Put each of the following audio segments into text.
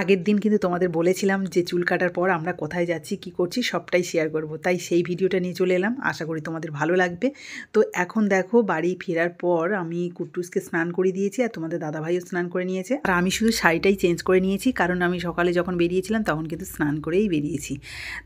আগের দিন কিন্তু তোমাদের বলেছিলাম যে চুল কাটার পর আমরা কোথায় যাচ্ছি কি করছি সবটাই শেয়ার করব, তাই সেই ভিডিওটা নিয়ে চলে এলাম। আশা করি তোমাদের ভালো লাগবে। তো এখন দেখো বাড়ি ফেরার পর আমি কুট্টুসকে স্নান করে দিয়েছি আর তোমাদের দাদাভাইও স্নান করে নিয়েছে। আর আমি শুধু শাড়িটাই চেঞ্জ করে নিয়েছি, কারণ আমি সকালে যখন বেরিয়েছিলাম তখন কিন্তু স্নান করেই বেরিয়েছি।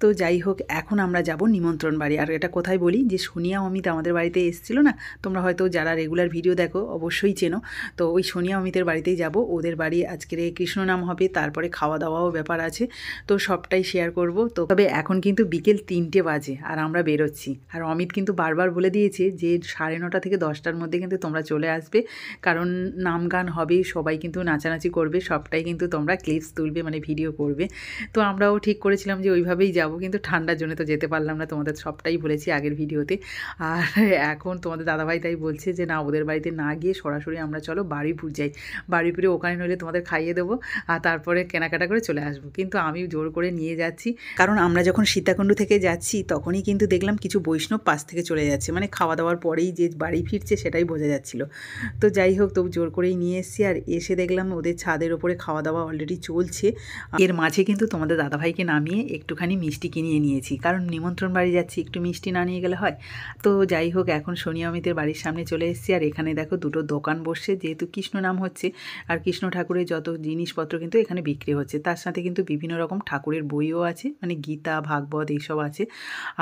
তো যাই হোক, এখন আমরা যাব নিমন্ত্রণ বাড়ি। আর এটা কোথায় বলি, যে সোনিয়া অমিত আমাদের বাড়িতে এসেছিলো না, তোমরা হয়তো যারা রেগুলার ভিডিও দেখো অবশ্যই চেনো। তো ওই সোনিয়া অমিতের বাড়িতেই যাব। ওদের বাড়ি আজকের কৃষ্ণ নাম হবে, তারপরে খাওয়া দাওয়াও ব্যাপার আছে, তো সবটাই শেয়ার করব। তো তবে এখন কিন্তু বিকেল 3টে বাজে আর আমরা বেরোচ্ছি। আর অমিত কিন্তু বারবার বলে দিয়েছে যে 9:30 থেকে 10টার মধ্যে কিন্তু তোমরা চলে আসবে, কারণ নাম গান হবে, সবাই কিন্তু নাচানাচি করবে, সবটাই কিন্তু তোমরা ক্লিপস তুলবে, মানে ভিডিও করবে। তো আমরাও ঠিক করেছিলাম যে ওইভাবেই যাব, কিন্তু ঠান্ডার জন্য তো যেতে পারলাম না, তোমাদের সবটাই বলেছি আগের ভিডিওতে। আর এখন তোমাদের দাদাভাই তাই বলছে যে না, ওদের বাড়িতে না গিয়ে সরাসরি আমরা চলো বারুইপুর যাই, বারুইপুরে ওখানে নইলে তোমাদের খাইয়ে দেবো আর তারপরে কেনাকাটা করে চলে আসবো। কিন্তু আমি জোর করে নিয়ে যাচ্ছি, কারণ আমরা যখন সীতাকুণ্ড থেকে যাচ্ছি তখনই কিন্তু দেখলাম কিছু বৈষ্ণব পাশ থেকে চলে যাচ্ছে, মানে খাওয়া দাওয়ার পরেই যে বাড়ি ফিরছে সেটাই বোঝা যাচ্ছিল। তো যাই হোক, তবু জোর করেই নিয়ে এসেছি। আর এসে দেখলাম ওদের ছাদের ওপরে খাওয়া দাওয়া অলরেডি চলছে। এর মাঝে কিন্তু তোমাদের দাদাভাইকে নামিয়ে একটুখানি মিষ্টি কিনিয়ে নিয়েছি, কারণ নিমন্ত্রণ বাড়ি যাচ্ছি, একটু মিষ্টি না নিয়ে গেলে হয়। তো যাই হোক, এখন সোনিয়া অমিতের বাড়ির সামনে চলে এসেছি। আর এখানে দেখো দুটো দোকান বসছে, যেহেতু কৃষ্ণ নাম হচ্ছে আর কৃষ্ণ ঠাকুরের যত জিনিসপত্র কিন্তু এখানে বিক্রি হচ্ছে। তার সাথে কিন্তু বিভিন্ন রকম ঠাকুরের বইও আছে, মানে গীতা ভাগবত এইসব আছে।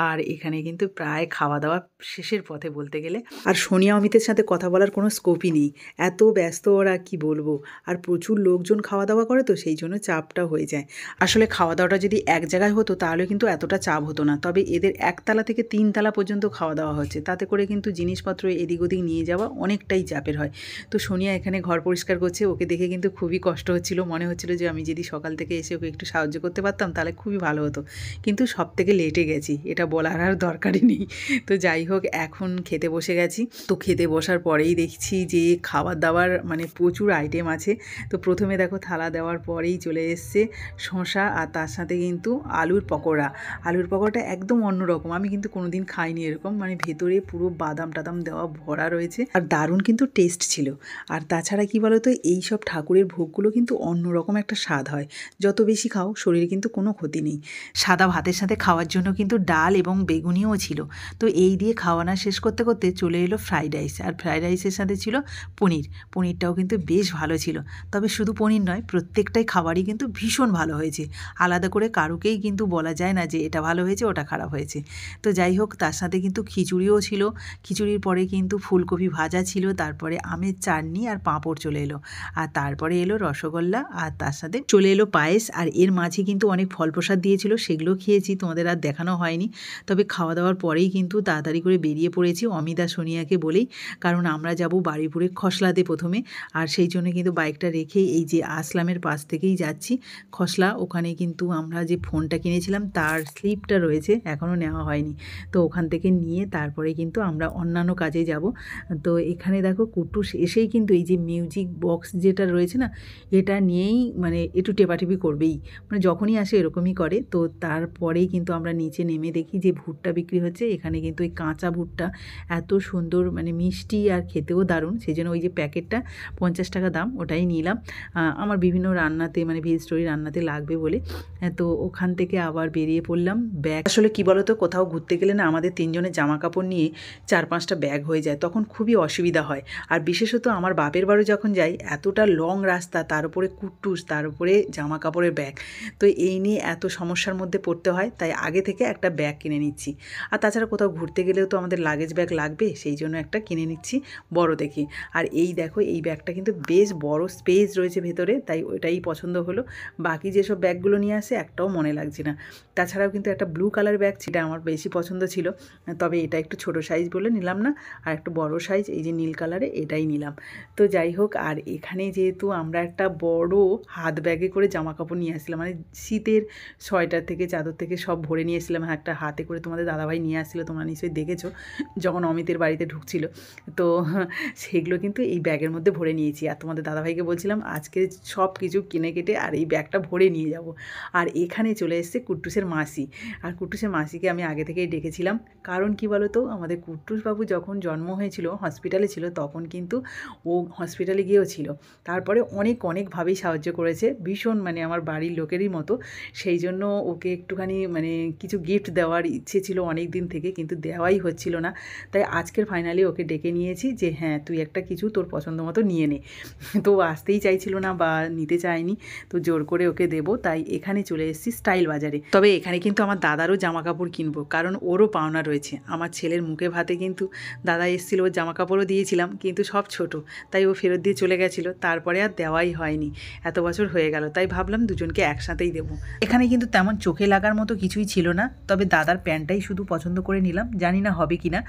আর এখানে কিন্তু প্রায় খাওয়া দাওয়া শেষের পথে বলতে গেলে। আর সোনিয়া অমিতের সাথে কথা বলার কোনো স্কোপই নেই, এত ব্যস্ত ওরা, কি বলবো। আর প্রচুর লোকজন খাওয়া দাওয়া করে, তো সেই জন্য চাপটা হয়ে যায়। আসলে খাওয়া দাওয়াটা যদি এক জায়গায় হতো তাহলে কিন্তু এতটা চাপ হতো না, তবে এদের 1তলা থেকে 3তলা পর্যন্ত খাওয়া দাওয়া হচ্ছে, তাতে করে কিন্তু জিনিসপত্র এদিক ওদিক নিয়ে যাওয়া অনেকটাই চাপের হয়। তো সোনিয়া এখানে ঘর পরিষ্কার করছে, ওকে দেখে কিন্তু খুবই কষ্ট হচ্ছিল, মনে হচ্ছিল যে আমি যদি সকাল থেকে এসে ওকে একটু সাহায্য করতে পারতাম তাহলে খুবই ভালো হতো, কিন্তু সব থেকে লেটে গেছি, এটা বলার আর দরকারই নেই। তো যাই হোক, এখন খেতে বসে গেছি। তো খেতে বসার পরেই দেখছি যে খাবার দাবার মানে প্রচুর আইটেম আছে। তো প্রথমে দেখো থালা দেওয়ার পরেই চলে এসছে শসা, আর তার সাথে কিন্তু আলুর পকোড়া। আলুর পকোড়াটা একদম অন্যরকম, আমি কিন্তু কোনোদিন খাইনি এরকম, মানে ভেতরে পুরো বাদাম টাদাম দেওয়া ভরা রয়েছে, আর দারুণ কিন্তু টেস্ট ছিল। আর তাছাড়া কি বলতো, এই সব ঠাকুরের ভোগগুলো কিন্তু অন্যরকম একটা স্বাদ হয়, যত বেশি খাও শরীরে কিন্তু কোনো ক্ষতি নেই। সাদা ভাতের সাথে খাওয়ার জন্য কিন্তু ডাল এবং বেগুনিও ছিল। তো এই দিয়ে খাওয়ানা শেষ করতে করতে চলে এলো ফ্রাইড রাইস, আর ফ্রাইড রাইসের সাথে ছিল পনির। পনিরটাও কিন্তু বেশ ভালো ছিল, তবে শুধু পনির নয়, প্রত্যেকটাই খাবারই কিন্তু ভীষণ ভালো হয়েছে। আলাদা করে কারুকেই কিন্তু বলা যায় না যে এটা ভালো হয়েছে ওটা খারাপ হয়েছে। তো যাই হোক, তার সাথে কিন্তু খিচুড়িও ছিল, খিচুড়ির পরে কিন্তু ফুলকপি ভাজা ছিল, তারপরে আমের চাটনি আর পাঁপড় চলে এলো, আর তারপরে এলো রসগোল্লা, আর তার সাথে চলে এলো পায়েস। আর এর মাঝে কিন্তু অনেক ফল প্রসাদ দিয়েছিল, সেগুলো খেয়েছি, তোমাদের আর দেখানো হয়নি। তবে খাওয়া দাওয়ার পরেই কিন্তু তাড়াতাড়ি করে বেরিয়ে পড়েছি অমিতা সোনিয়াকে বলেই, কারণ আমরা যাব বারুইপুরে খসলাতে প্রথমে। আর সেই জন্য কিন্তু বাইকটা রেখে এই যে আসলামের পাশ থেকেই যাচ্ছি খসলা, ওখানে কিন্তু আমরা যে ফোনটা কিনেছিলাম তার স্লিপটা রয়েছে, এখনও নেওয়া হয়নি। তো ওখান থেকে নিয়ে তারপরে কিন্তু আমরা অন্যান্য কাজে যাব। তো এখানে দেখো কুট্টুস এসেই কিন্তু এই যে মিউজিক বক্স যেটা রয়েছে না, এটা নিয়েই মানে একটু টেপাটেপি করবেই, মানে যখনই আসে এরকমই করে। তো তারপরেই কিন্তু আমরা নিচে নেমে দেখি যে ভুট্টা বিক্রি হচ্ছে। এখানে কিন্তু ওই কাঁচা ভুট্টা এত সুন্দর, মানে মিষ্টি আর খেতেও দারুণ, সেই জন্য ওই যে প্যাকেটটা 50 টাকা দাম, ওটাই নিলাম। আমার বিভিন্ন রান্নাতে, মানে ভেজ স্টোরি রান্নাতে লাগবে বলে। তো ওখান থেকে আবার বেরিয়ে পড়লাম। ব্যাগ আসলে কি বলতো, কোথাও ঘুরতে গেলে না আমাদের 3জনের জামা কাপড় নিয়ে 4-5টা ব্যাগ হয়ে যায়, তখন খুবই অসুবিধা হয়। আর বিশেষত আমার বাপের বাড়ি যখন যাই, এতটা লং রাস্তা, তার উপরে কুট্টুস, তার উপরে জামা কাপড়ের ব্যাগ, তো এই নিয়ে এত সমস্যার মধ্যে পড়তে হয়, তাই আগে থেকে একটা ব্যাগ কিনে নিচ্ছি। আর তাছাড়া কোথাও ঘুরতে গেলেও তো আমাদের লাগেজ ব্যাগ লাগবে, সেই জন্য একটা কিনে নিচ্ছি বড় দেখি। আর এই দেখো, এই ব্যাগটা কিন্তু বেশ বড় স্পেস রয়েছে ভেতরে, তাই ওইটাই পছন্দ হলো। বাকি যেসব ব্যাগগুলো নিয়ে আসে একটাও মনে লাগছে না। তাছাড়াও কিন্তু একটা ব্লু কালার ব্যাগ, সেটা আমার বেশি পছন্দ ছিল, তবে এটা একটু ছোট সাইজ বলে নিলাম না, আর একটু বড় সাইজ এই যে নীল কালারে, এটাই নিলাম। তো যাই হোক, আর এখানে যেহেতু আমরা একটা বড় হাত ব্যাগে করে জামা কাপড় নিয়ে আসছিলাম, মানে শীতের সোয়েটার থেকে চাদর থেকে সব ভরে নিয়ে এসেছিলাম, একটা হাতে করে তোমাদের দাদাভাই নিয়ে আসছিলো, তোমরা নিশ্চয়ই দেখেছো যখন অমিতের বাড়িতে ঢুকছিল। তো সেগুলো কিন্তু এই ব্যাগের মধ্যে ভরে নিয়েছি। আর তোমাদের দাদাভাইকে বলছিলাম আজকে সব কিছু কিনে কেটে আর এই ব্যাগটা ভরে নিয়ে যাব। আর এখানে চলে এসছে কুট্টুসের মাসি, আর কুট্টুসের মাসিকে আমি আগে থেকেই ডেকেছিলাম, কারণ কি বলো তো, আমাদের কুট্টুসবাবু যখন জন্ম হয়েছিল হসপিটালে ছিল, তখন কিন্তু ও হসপিটালে গিয়েও ছিল, তারপরে অনেকভাবেই সাহায্য করেছে। ভীষণ মানে আমার বাড়ির লোকেরই মতো, সেই জন্য ওকে একটুখানি মানে কিছু গিফট দেওয়ার ইচ্ছে ছিল অনেক দিন থেকে, কিন্তু দেওয়াই হচ্ছিল না। তাই আজকের ফাইনালি ওকে ডেকে নিয়েছি যে হ্যাঁ তুই একটা কিছু তোর পছন্দ মতো নিয়ে নে। তো আসতেই চাইছিল না বা নিতে চায়নি, তো জোর করে ওকে দেবো, তাই এখানে চলে এসেছি স্টাইল বাজারে। তবে এখানে কিন্তু আমার দাদারও জামা কাপড় কিনবো, কারণ ওরও পাওনা রয়েছে। আমার ছেলের মুখে ভাতে কিন্তু দাদা এসেছিল, ওর জামা কাপড়ও দিয়েছিলাম, কিন্তু সব ছোট, তাই ও ফেরত দিয়ে চলে গেছিলো, তারপরে আর দেওয়াই হয়নি। এত বছর হয়ে গেল, তাই ভাবলাম দুজনকে একসাথেই দেবো। এখানে কিন্তু তেমন চোখে লাগার মতো কিছুই ছিল না, তবে দাদার প্যান্টটাই শুধু পছন্দ করে নিলাম, জানি না হবে কি না।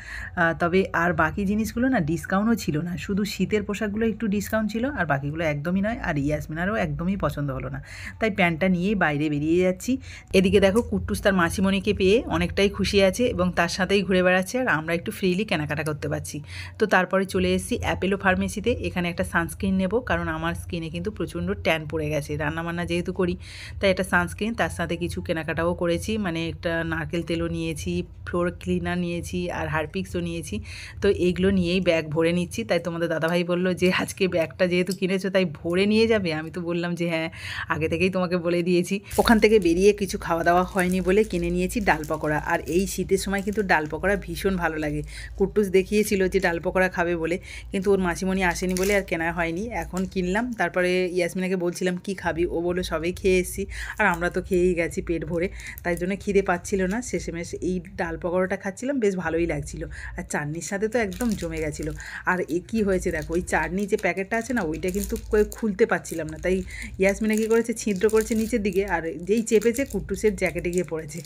তবে আর বাকি জিনিসগুলো না ডিসকাউন্টও ছিল না, শুধু শীতের পোশাকগুলো একটু ডিসকাউন্ট ছিল, আর বাকিগুলো একদমই নয়। আর ইয়াসমিনারও একদমই পছন্দ হলো না, তাই প্যান্টটা নিয়েই বাইরে বেরিয়ে যাচ্ছি। এদিকে দেখো কুট্টুস তার মাসিমণিকে পেয়ে অনেকটাই খুশি আছে এবং তার সাথেই ঘুরে বেড়াচ্ছে, আর আমরা একটু ফ্রিলি কেনাকাটা করতে পারছি। তো তারপরে চলে এসেছি অ্যাপেলো ফার্মেসিতে। এখানে একটা সানস্ক্রিন নেব, কারণ আমার স্কিনে কিন্তু প্রচণ্ড ট্যান পড়ে গেছে, রান্নাবান্না যেহেতু করি, তাই একটা সানস্ক্রিন, তার সাথে কিছু কেনাকাটাও করেছি, মানে একটা নারকেল তেলও নিয়েছি, ফ্লোর ক্লিনার নিয়েছি, আর হারপিক্সও নিয়েছি। তো এইগুলো নিয়েই ব্যাগ ভরে নিচ্ছি। তাই তোমাদের দাদাভাই বললো যে আজকে ব্যাগটা যেহেতু কিনেছো তাই ভরে নিয়ে যাবে। আমি তো বললাম যে হ্যাঁ আগে থেকেই তোমাকে বলে দিয়েছি। ওখান থেকে বেরিয়ে কিছু খাওয়া দাওয়া হয়নি বলে কিনে নিয়েছি ডাল পকোড়া, আর এই শীতের সময় কিন্তু ডাল পকোড়া ভীষণ ভালো লাগে। কুট্টুস দেখিয়েছিল যে ডাল পকোড়া খাবে বলে, কিন্তু ওর মাসিমণি আসেনি বলে আর কেনা হয়নি। এখন কিনলাম, তারপরে ইয়াসমিনাকে বলছিলাম কি খাবি, ও বললো সবাই খেয়ে এসেছি, আর আমরা তো খেয়েই গেছি পেট ভরে, তাই জন্য খিদে পাচ্ছিল না। শেষমেশ এই ডাল পকোড়াটা খাচ্ছিলাম, বেশ ভালোই লাগছিল, আর চাটনির সাথে তো একদম জমে গেছিলো। আর এ কী হয়েছে দেখো, ওই চাটনি যে প্যাকেটটা আছে না, ওইটা কিন্তু খুলতে পারছিলাম না, তাই ইয়াসমিনা কী করেছে, ছিদ্র করেছে নিচের দিকে, আর যেই চেপেছে কুট্টুসের জ্যাকেটে গিয়ে পড়েছে।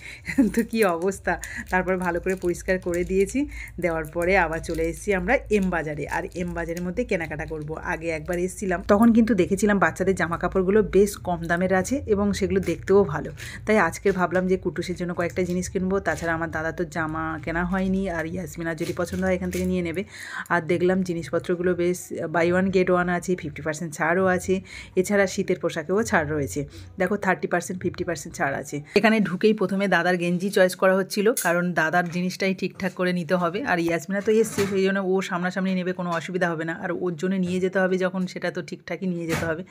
তো কী অবস্থা, তারপর ভালো করে পরিষ্কার করে দিয়েছি। দেওয়ার পরে আবার চলে এসেছি আমরা এম বাজারে, আর এম বাজারের মধ্যে কেনাকাটা করব। আগে একবার এসেছিলাম, তখন কিন্তু দেখেছিলাম বাচ্চাদের জামা কাপড়গুলো বেশ কম দামের আছে এবং সেগুলো দেখতেও ভালো, তাই আজকে ভাবলাম যে কুট্টুসের জন্য কয়েকটা জিনিস কিনবো। তাছাড়া আমার দাদা তো জামা কেনা হয়নি, আর ইয়াসমিনার যদি পছন্দ হয় এখান থেকে নিয়ে নেবে। আর দেখলাম জিনিসপত্রগুলো বেশ বাই ওয়ান গেট ওয়ান আছে, 50% ছাড়ও আছে। এছাড়া শীতের পোশাকেও ছাড় রয়েছে, দেখো 30% 50% ছাড় আছে। এখানে ঢুকেই প্রথমে দাদার গেঞ্জি চয়েস করা হচ্ছিল, কারণ দাদার জিনিসটাই ঠিকঠাক করে নিতে হবে। আর ইয়াসমিনা তো এসছে, সেই জন্য ও সামনাসামনি নেবে, কোনো অসুবিধা হবে না। আর ওর জন্য নিয়ে যেতে হবে যখন, সেটা তো ঠিকঠাকই নিয়ে যেতে হবে,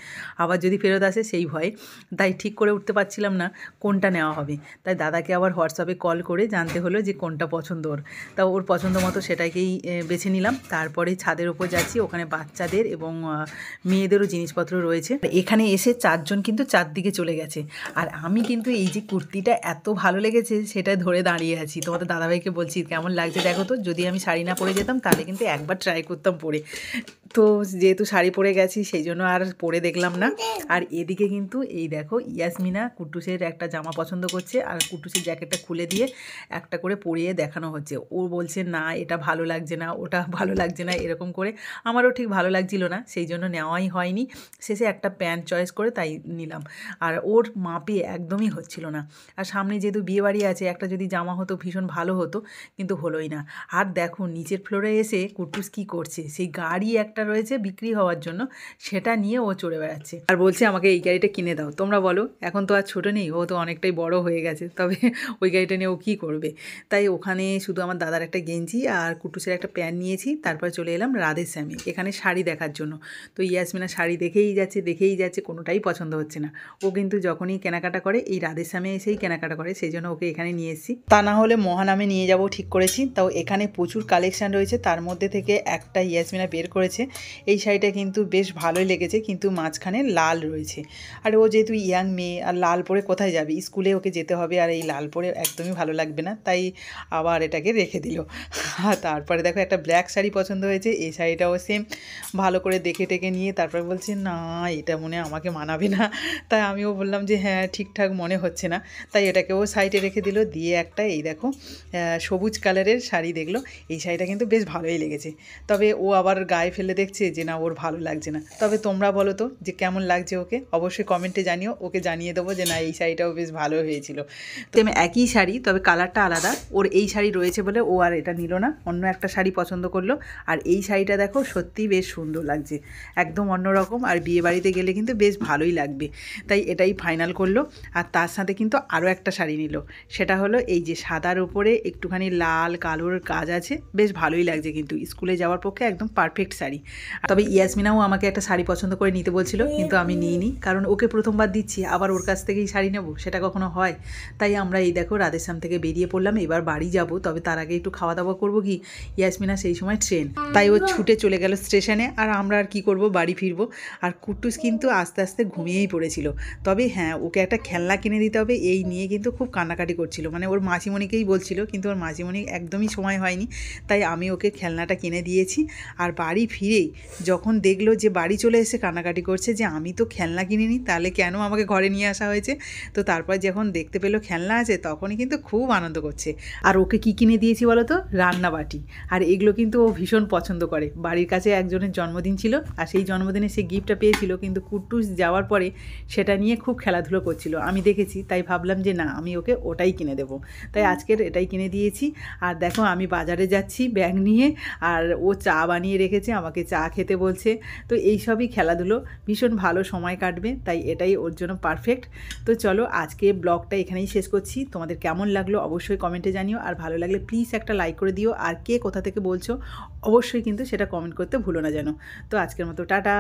আবার যদি ফেরত আসে সেই ভয়ে। তাই ঠিক করে উঠতে পারছিলাম না কোনটা নেওয়া হবে, তাই দাদাকে আবার হোয়াটসঅ্যাপে কল করে জানতে হলো যে কোনটা পছন্দ ওর। তা ওর পছন্দ মতো সেটাকেই বেছে নিলাম। তারপরে ছাদের ওপর যাচ্ছি, ওখানে বাচ্চাদের এবং মেয়েদেরও জিনিসপত্র রয়েছে। এখানে এসে চারজন কিন্তু চারদিকে চলে গেছে, আর আমি কিন্তু এই যে কুর্তিটা এত ভালো লেগেছে সেটা ধরে দাঁড়িয়ে আছি। তোমাদের দাদাভাইকে বলছি কেমন লাগছে দেখো তো, যদি আমি শাড়ি না পরে যেতাম তাহলে কিন্তু একবার ট্রাই করতাম পরে। তো যেহেতু শাড়ি পরে গেছি সেই জন্য আর পরে দেখলাম না। আর এদিকে কিন্তু এই দেখো ইয়াসমিনা কুট্টুসের একটা জামা পছন্দ করছে, আর কুট্টুসের জ্যাকেটটা খুলে দিয়ে একটা করে পরিয়ে দেখানো হচ্ছে। ও বলছে না এটা ভালো লাগছে না, ওটা ভালো লাগছে না, এরকম করে। আমারও ঠিক ভালো লাগছিল না, সেই জন্য নেওয়াই হয়নি। শেষে একটা প্যান্ট চয়েস করে তাই নিলাম, আর ওর মাপে একদমই হচ্ছিল না। আর সামনে যেহেতু বিয়েবাড়ি আছে, একটা যদি জামা হতো ভীষণ ভালো হতো, কিন্তু হলোই না। আর দেখো নিচের ফ্লোরে এসে কুট্টুস কী করছে, সেই গাড়ি একটা রয়েছে বিক্রি হওয়ার জন্য, সেটা নিয়ে ও চড়ে বেড়াচ্ছে, আর বলছে আমাকে এই গাড়িটা কিনে দাও। তোমরা বলো, এখন তো আর ছোটো নেই, ও তো অনেকটাই বড় হয়ে গেছে, তবে ওই গাড়িটা নিয়ে ও কী করবে। তাই ওখানে শুধু আমার দাদার একটা গেঞ্জি আর কুট্টুসের একটা প্যান্ট নিয়েছি। তারপর চলে এলাম রাধেশ্যামে, এখানে শাড়ি দেখার জন্য। তো ইয়াসমিনা শাড়ি দেখেই যাচ্ছে, কোনোটাই পছন্দ হচ্ছে না। ও কিন্তু যখনই কেনাকাটা করে এই রাধেশ্যামে এসেই কেনাকাটা করে, সেই জন্য ওকে এখানে নিয়ে এসেছি। তা না হলে মহানামে নিয়ে যাব ঠিক করেছি। তাও এখানে প্রচুর কালেকশান রয়েছে, তার মধ্যে থেকে একটা ইয়াসমিনা বের করেছে। এই শাড়িটা কিন্তু বেশ ভালোই লেগেছে, কিন্তু মাঝখানে লাল রয়েছে। আর ও যেহেতু ইয়াং মেয়ে, আর লাল পরে কোথায় যাবে, স্কুলে ওকে যেতে হবে, আর এই লাল পরে একদমই ভালো লাগবে না, তাই আবার এটাকে রেখে দিল। তারপরে দেখো একটা ব্ল্যাক শাড়ি পছন্দ হয়েছে, এই শাড়িটাও সেম ভালো করে দেখে টেকে নিয়ে তারপরে বলছে না এটা মনে আমাকে মানাবে না। তাই আমিও বললাম যে হ্যাঁ ঠিকঠাক মনে হচ্ছে না, তাই এটাকেও সাইডে রেখে দিল। দিয়ে একটা এই দেখো সবুজ কালারের শাড়ি দেখলো, এই শাড়িটা কিন্তু বেশ ভালোই লেগেছে। তবে ও আবার গায়ে ফেলে দেখছে যে না ওর ভালো লাগছে না। তবে তোমরা বলো তো যে কেমন লাগছে ওকে, অবশ্যই কমেন্টে জানিও, ওকে জানিয়ে দেবো যে না এই শাড়িটাও বেশ ভালো হয়েছিল। তো একই শাড়ি, তবে কালারটা আলাদা। ওর এই শাড়ি রয়েছে বলে ও আর এটা নিল না, অন্য একটা শাড়ি পছন্দ করলো। আর এই শাড়িটা দেখো সত্যিই বেশ সুন্দর লাগছে, একদম অন্যরকম, আর বিয়ে বাড়িতে গেলে কিন্তু বেশ ভালোই লাগবে, তাই এটাই ফাইনাল করলো। আর তার সাথে কিন্তু আরও একটা শাড়ি নিল, সেটা হলো এই যে সাদার উপরে একটুখানি লাল কালোর কাজ আছে, বেশ ভালোই লাগছে, কিন্তু স্কুলে যাওয়ার পক্ষে একদম পারফেক্ট শাড়ি। তবে ইয়াসমিনাও আমাকে একটা শাড়ি পছন্দ করে নিতে বলছিল, কিন্তু আমি নিইনি, কারণ ওকে প্রথমবার দিচ্ছি, আবার ওর কাছ থেকেই শাড়ি নেবো, সেটা কখনো হয়? তাই আমরা এই দেখো রাধেশ্যাম থেকে বেরিয়ে পড়লাম, এবার বাড়ি যাব। তবে তার আগে একটু খাওয়া দাওয়া করবো। কি, ইয়াসমিনা সেই সময় ট্রেন, তাই ও ছুটে চলে গেল স্টেশনে, আর আমরা আর কি করব, বাড়ি ফিরবো। আর কুট্টুস কিন্তু আস্তে আস্তে ঘুমিয়েই পড়েছিল। তবে হ্যাঁ, ওকে একটা খেলনা কিনে দিতে হবে এই নিয়ে কিন্তু খুব কান্নাকাটি করছিল, মানে ওর মাসিমণিকেই বলছিল, কিন্তু ওর মাসিমণি একদমই সময় হয়নি, তাই আমি ওকে খেলনাটা কিনে দিয়েছি। আর বাড়ি ফিরেই যখন দেখলো যে বাড়ি চলে এসে কান্নাকাটি করছে যে আমি তো খেলনা কিনিনি, তাহলে কেন আমাকে ঘরে নিয়ে আসা হয়েছে। তো তারপর যখন দেখতে পেলো খেলনা আছে, তখনই কিন্তু খুব আনন্দ করছে। আর ওকে কি কিনে দিয়েছি বলো তো, রান্নাবাটি। আর এগুলো কিন্তু ও ভীষণ পছন্দ করে। বাড়ির কাছে একজনের জন্মদিন ছিল, আর সেই জন্মদিনে সে গিফটটা পেয়েছিল, কিন্তু কুট্টুস যাওয়ার পরে সেটা নিয়ে খুব খেলাধুলো করছিল, আমি দেখেছি। তাই ভাবলাম যে না, আমি ওকে ওটাই কিনে দেবো, তাই আজকের এটাই কিনে দিয়েছি। আর দেখো আমি বাজারে যাচ্ছি ব্যাগ নিয়ে, আর ও চা বানিয়ে রেখেছে, আমাকে চা খেতে বলছে। তো এইসবই খেলাধুলো, ভীষণ ভালো সময় কাটবে, তাই এটাই ওর জন্য পারফেক্ট। তো চলো আজকে ব্লগটা এখানেই শেষ করছি। তোমাদের কেমন লাগলো অবশ্যই কমেন্টে জানিও, আর ভালো লাগলে প্লিজ একটা লাইক করে দিও, আর কে কোথা থেকে বলছো অবশ্যই কিন্তু সেটা কমেন্ট করতে ভুলো না যেন। তো আজকের মতো টাটা।